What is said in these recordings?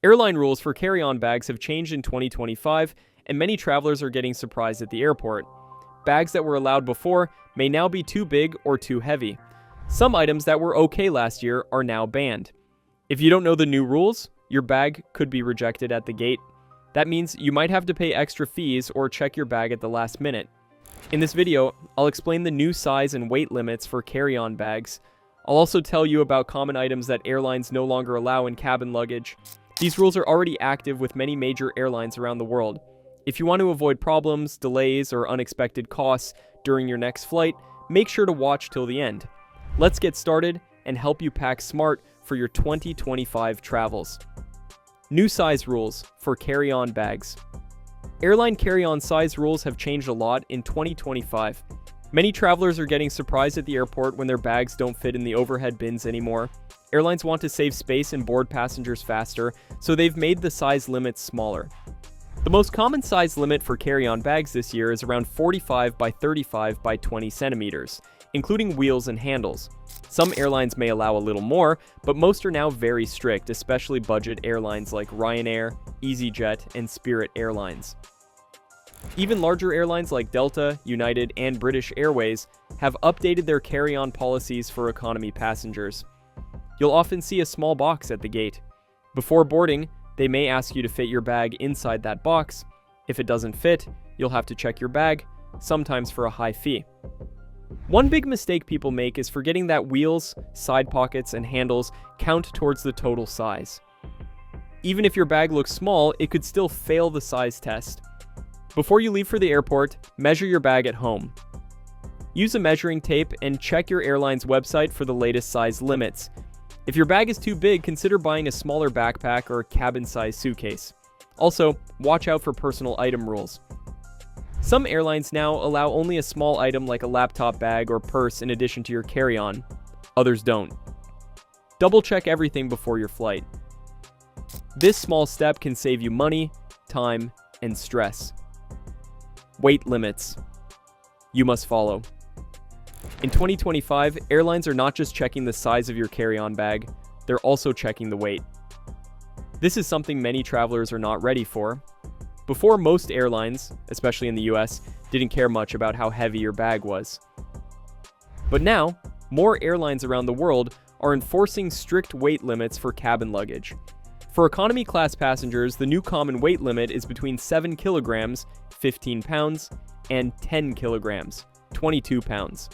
Airline rules for carry-on bags have changed in 2025, and many travelers are getting surprised at the airport. Bags that were allowed before may now be too big or too heavy. Some items that were okay last year are now banned. If you don't know the new rules, your bag could be rejected at the gate. That means you might have to pay extra fees or check your bag at the last minute. In this video, I'll explain the new size and weight limits for carry-on bags. I'll also tell you about common items that airlines no longer allow in cabin luggage. These rules are already active with many major airlines around the world. If you want to avoid problems, delays, or unexpected costs during your next flight, make sure to watch till the end. Let's get started and help you pack smart for your 2025 travels. New size rules for carry-on bags. Airline carry-on size rules have changed a lot in 2025. Many travelers are getting surprised at the airport when their bags don't fit in the overhead bins anymore. Airlines want to save space and board passengers faster, so they've made the size limits smaller. The most common size limit for carry-on bags this year is around 45 by 35 by 20 centimeters, including wheels and handles. Some airlines may allow a little more, but most are now very strict, especially budget airlines like Ryanair, EasyJet, and Spirit Airlines. Even larger airlines like Delta, United, and British Airways have updated their carry-on policies for economy passengers. You'll often see a small box at the gate. Before boarding, they may ask you to fit your bag inside that box. If it doesn't fit, you'll have to check your bag, sometimes for a high fee. One big mistake people make is forgetting that wheels, side pockets, and handles count towards the total size. Even if your bag looks small, it could still fail the size test. Before you leave for the airport, measure your bag at home. Use a measuring tape and check your airline's website for the latest size limits. If your bag is too big, consider buying a smaller backpack or cabin-sized suitcase. Also, watch out for personal item rules. Some airlines now allow only a small item like a laptop bag or purse in addition to your carry-on. Others don't. Double-check everything before your flight. This small step can save you money, time, and stress. Weight limits. You must follow. In 2025, airlines are not just checking the size of your carry-on bag, they're also checking the weight. This is something many travelers are not ready for. Before, most airlines, especially in the US, didn't care much about how heavy your bag was. But now, more airlines around the world are enforcing strict weight limits for cabin luggage. For economy class passengers, the new common weight limit is between 7 kilograms, 15 pounds, and 10 kilograms, 22 pounds.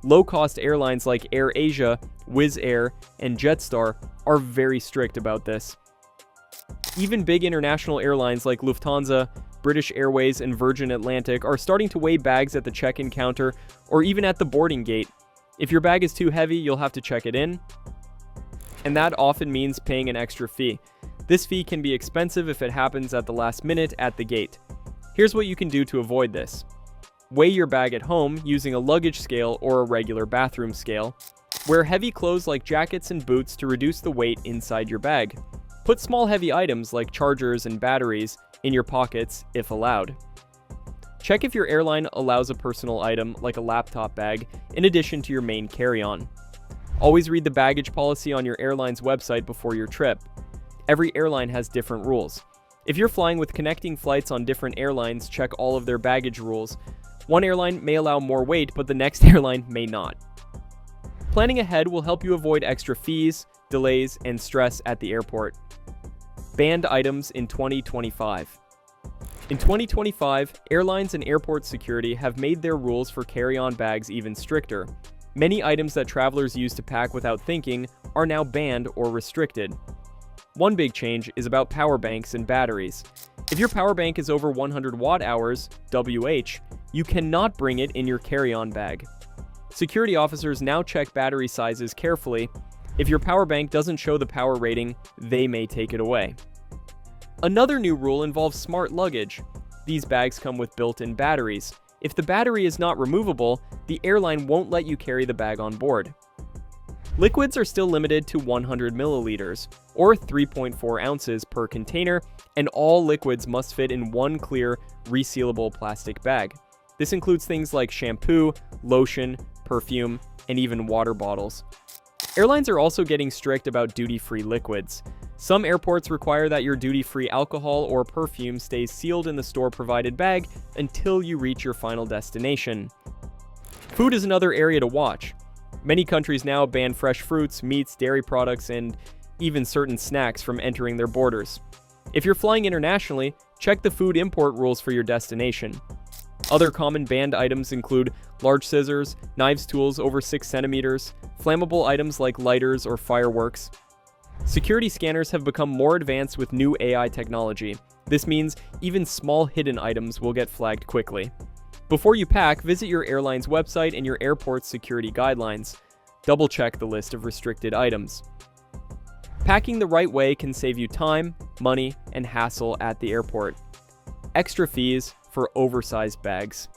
Low-cost airlines like AirAsia, Wizz Air, and Jetstar are very strict about this. Even big international airlines like Lufthansa, British Airways, and Virgin Atlantic are starting to weigh bags at the check-in counter or even at the boarding gate. If your bag is too heavy, you'll have to check it in, and that often means paying an extra fee. This fee can be expensive if it happens at the last minute at the gate. Here's what you can do to avoid this. Weigh your bag at home using a luggage scale or a regular bathroom scale. Wear heavy clothes like jackets and boots to reduce the weight inside your bag. Put small heavy items like chargers and batteries in your pockets if allowed. Check if your airline allows a personal item like a laptop bag in addition to your main carry-on. Always read the baggage policy on your airline's website before your trip. Every airline has different rules. If you're flying with connecting flights on different airlines, check all of their baggage rules. One airline may allow more weight, but the next airline may not. Planning ahead will help you avoid extra fees, delays, and stress at the airport. Banned items in 2025. In 2025, airlines and airport security have made their rules for carry-on bags even stricter. Many items that travelers use to pack without thinking are now banned or restricted. One big change is about power banks and batteries. If your power bank is over 100 watt-hours, WH, you cannot bring it in your carry-on bag. Security officers now check battery sizes carefully. If your power bank doesn't show the power rating, they may take it away. Another new rule involves smart luggage. These bags come with built-in batteries. If the battery is not removable, the airline won't let you carry the bag on board. Liquids are still limited to 100 milliliters, or 3.4 ounces per container, and all liquids must fit in one clear, resealable plastic bag. This includes things like shampoo, lotion, perfume, and even water bottles. Airlines are also getting strict about duty-free liquids. Some airports require that your duty-free alcohol or perfume stays sealed in the store-provided bag until you reach your final destination. Food is another area to watch. Many countries now ban fresh fruits, meats, dairy products, and even certain snacks from entering their borders. If you're flying internationally, check the food import rules for your destination. Other common banned items include large scissors, knives, tools over 6 centimeters, flammable items like lighters or fireworks. Security scanners have become more advanced with new AI technology. This means even small hidden items will get flagged quickly. Before you pack, visit your airline's website and your airport's security guidelines. Double-check the list of restricted items. Packing the right way can save you time, money, and hassle at the airport. Extra fees for oversized bags.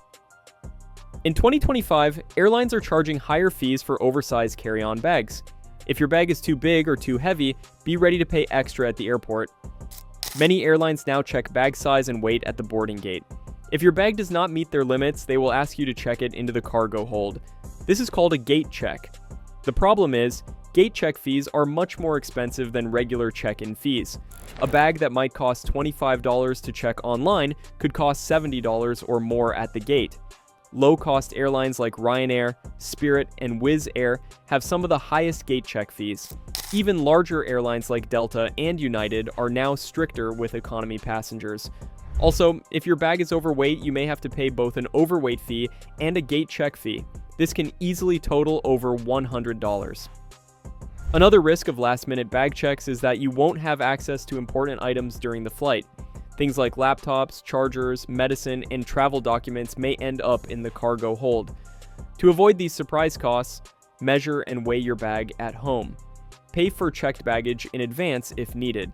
In 2025, airlines are charging higher fees for oversized carry-on bags. If your bag is too big or too heavy, be ready to pay extra at the airport. Many airlines now check bag size and weight at the boarding gate. If your bag does not meet their limits, they will ask you to check it into the cargo hold. This is called a gate check. The problem is, gate check fees are much more expensive than regular check-in fees. A bag that might cost $25 to check online could cost $70 or more at the gate. Low-cost airlines like Ryanair, Spirit, and Wizz Air have some of the highest gate check fees. Even larger airlines like Delta and United are now stricter with economy passengers. Also, if your bag is overweight, you may have to pay both an overweight fee and a gate check fee. This can easily total over $100. Another risk of last-minute bag checks is that you won't have access to important items during the flight. Things like laptops, chargers, medicine, and travel documents may end up in the cargo hold. To avoid these surprise costs, measure and weigh your bag at home. Pay for checked baggage in advance if needed.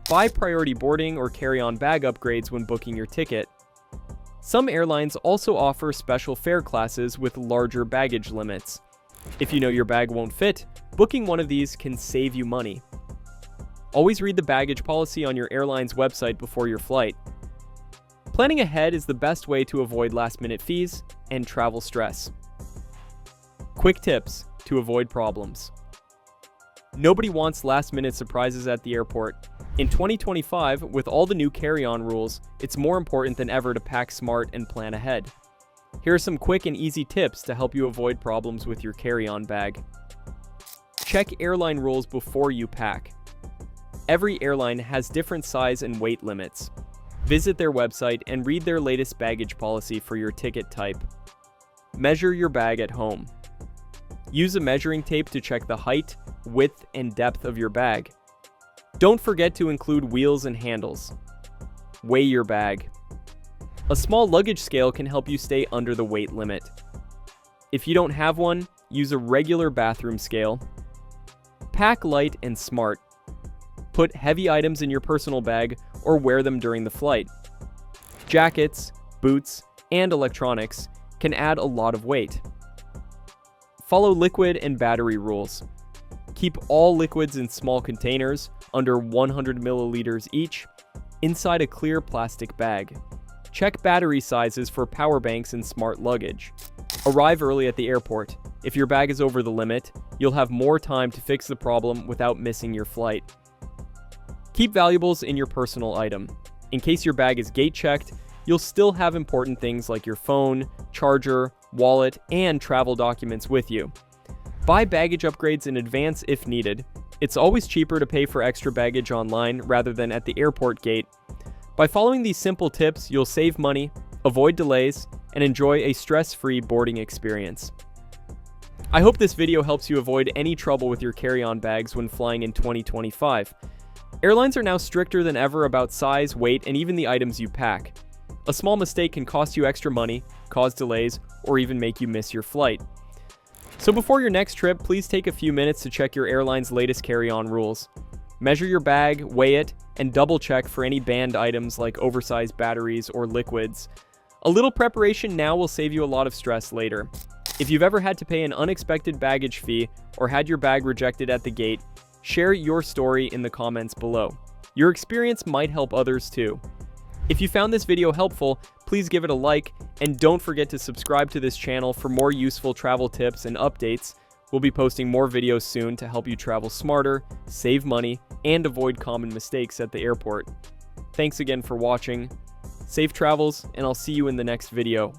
Buy priority boarding or carry-on bag upgrades when booking your ticket. Some airlines also offer special fare classes with larger baggage limits. If you know your bag won't fit, booking one of these can save you money. Always read the baggage policy on your airline's website before your flight. Planning ahead is the best way to avoid last-minute fees and travel stress. Quick tips to avoid problems. Nobody wants last-minute surprises at the airport. In 2025, with all the new carry-on rules, it's more important than ever to pack smart and plan ahead. Here are some quick and easy tips to help you avoid problems with your carry-on bag. Check airline rules before you pack. Every airline has different size and weight limits. Visit their website and read their latest baggage policy for your ticket type. Measure your bag at home. Use a measuring tape to check the height, width, and depth of your bag. Don't forget to include wheels and handles. Weigh your bag. A small luggage scale can help you stay under the weight limit. If you don't have one, use a regular bathroom scale. Pack light and smart. Put heavy items in your personal bag or wear them during the flight. Jackets, boots, and electronics can add a lot of weight. Follow liquid and battery rules. Keep all liquids in small containers, under 100 milliliters each, inside a clear plastic bag. Check battery sizes for power banks and smart luggage. Arrive early at the airport. If your bag is over the limit, you'll have more time to fix the problem without missing your flight. Keep valuables in your personal item. In case your bag is gate checked, you'll still have important things like your phone, charger, wallet, and travel documents with you. Buy baggage upgrades in advance if needed. It's always cheaper to pay for extra baggage online rather than at the airport gate. By following these simple tips, you'll save money, avoid delays, and enjoy a stress-free boarding experience. I hope this video helps you avoid any trouble with your carry-on bags when flying in 2025. Airlines are now stricter than ever about size, weight, and even the items you pack. A small mistake can cost you extra money, cause delays, or even make you miss your flight. So before your next trip, please take a few minutes to check your airline's latest carry-on rules. Measure your bag, weigh it, and double-check for any banned items like oversized batteries or liquids. A little preparation now will save you a lot of stress later. If you've ever had to pay an unexpected baggage fee or had your bag rejected at the gate, share your story in the comments below. Your experience might help others too. If you found this video helpful, please give it a like, and don't forget to subscribe to this channel for more useful travel tips and updates. We'll be posting more videos soon to help you travel smarter, save money, and avoid common mistakes at the airport. Thanks again for watching. Safe travels, and I'll see you in the next video.